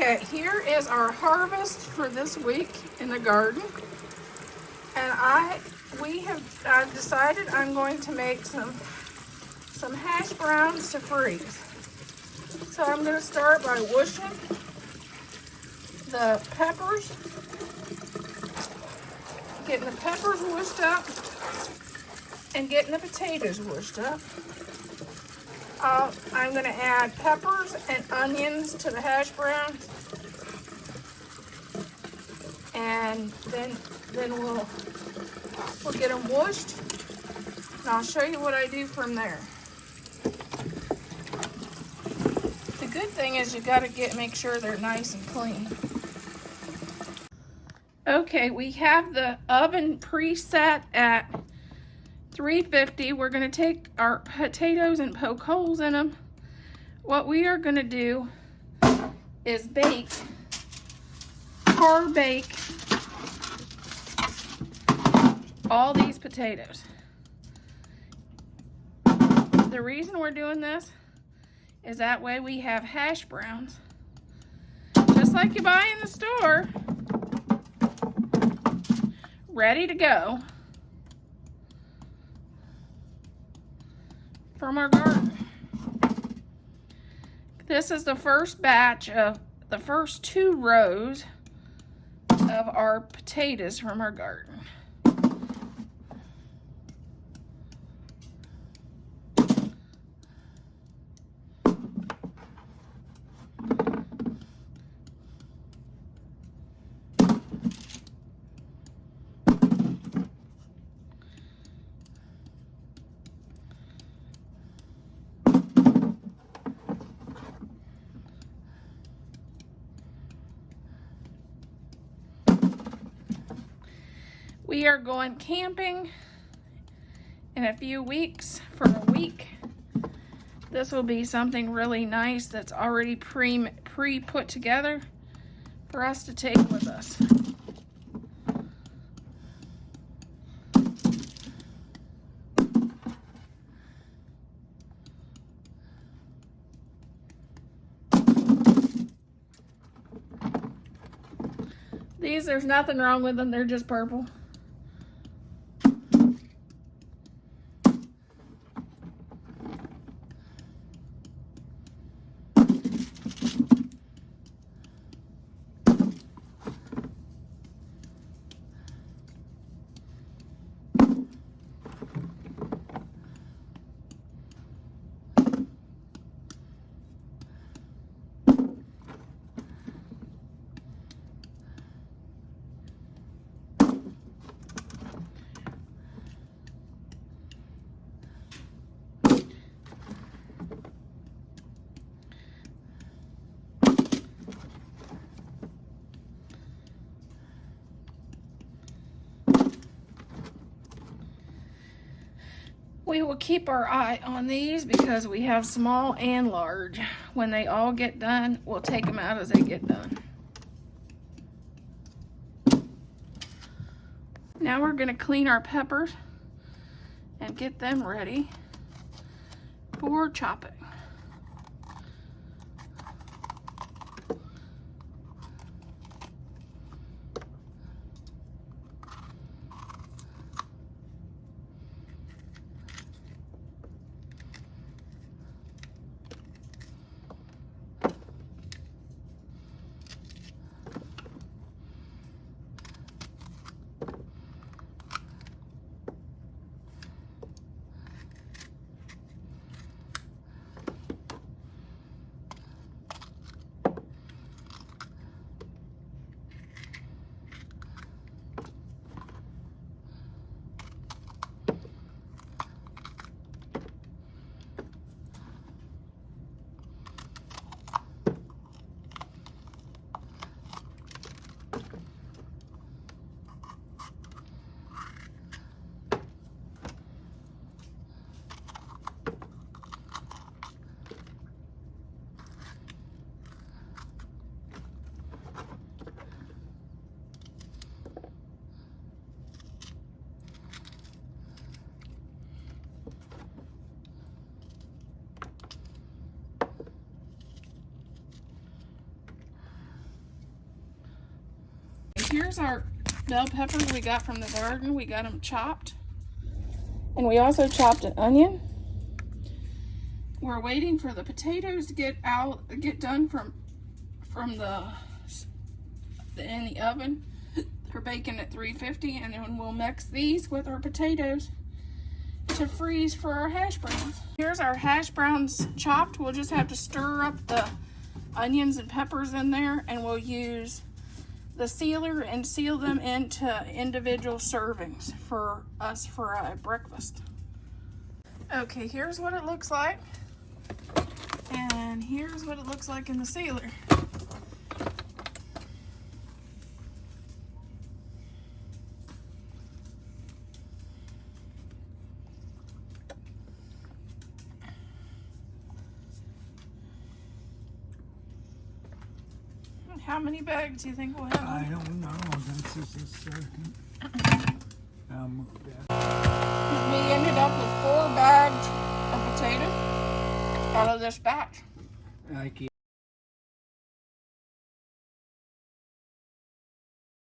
Okay, here is our harvest for this week in the garden. And I've decided I'm going to make some hash browns to freeze. So I'm going to start by whooshing the peppers, getting the peppers whooshed up and getting the potatoes whooshed up. I'm going to add peppers and onions to the hash browns, and then we'll get them whooshed, and I'll show you what I do from there. The good thing is you got to make sure they're nice and clean. Okay, we have the oven preset at 350. We're going to take our potatoes and poke holes in them. What we are going to do is hard bake all these potatoes. The reason we're doing this is that way we have hash browns, just like you buy in the store, ready to go from our garden. This is the first batch of the first 2 rows of our potatoes from our garden. We are going camping in a few weeks for a week. This will be something really nice that's already pre-put together for us to take with us. These, there's nothing wrong with them, they're just purple. We will keep our eye on these because we have small and large. When they all get done, we'll take them out as they get done. Now we're going to clean our peppers and get them ready for chopping. here's our bell peppers we got from the garden. We got them chopped. And we also chopped an onion. We're waiting for the potatoes to get done from in the oven. They're baking at 350, and then we'll mix these with our potatoes to freeze for our hash browns. Here's our hash browns chopped. We'll just have to stir up the onions and peppers in there, and we'll use the sealer and seal them into individual servings for us for breakfast. Okay, here's what it looks like, and here's what it looks like in the sealer. How many bags do you think we'll have? I don't know. This is We ended up with 4 bags of potatoes out of this batch. I keep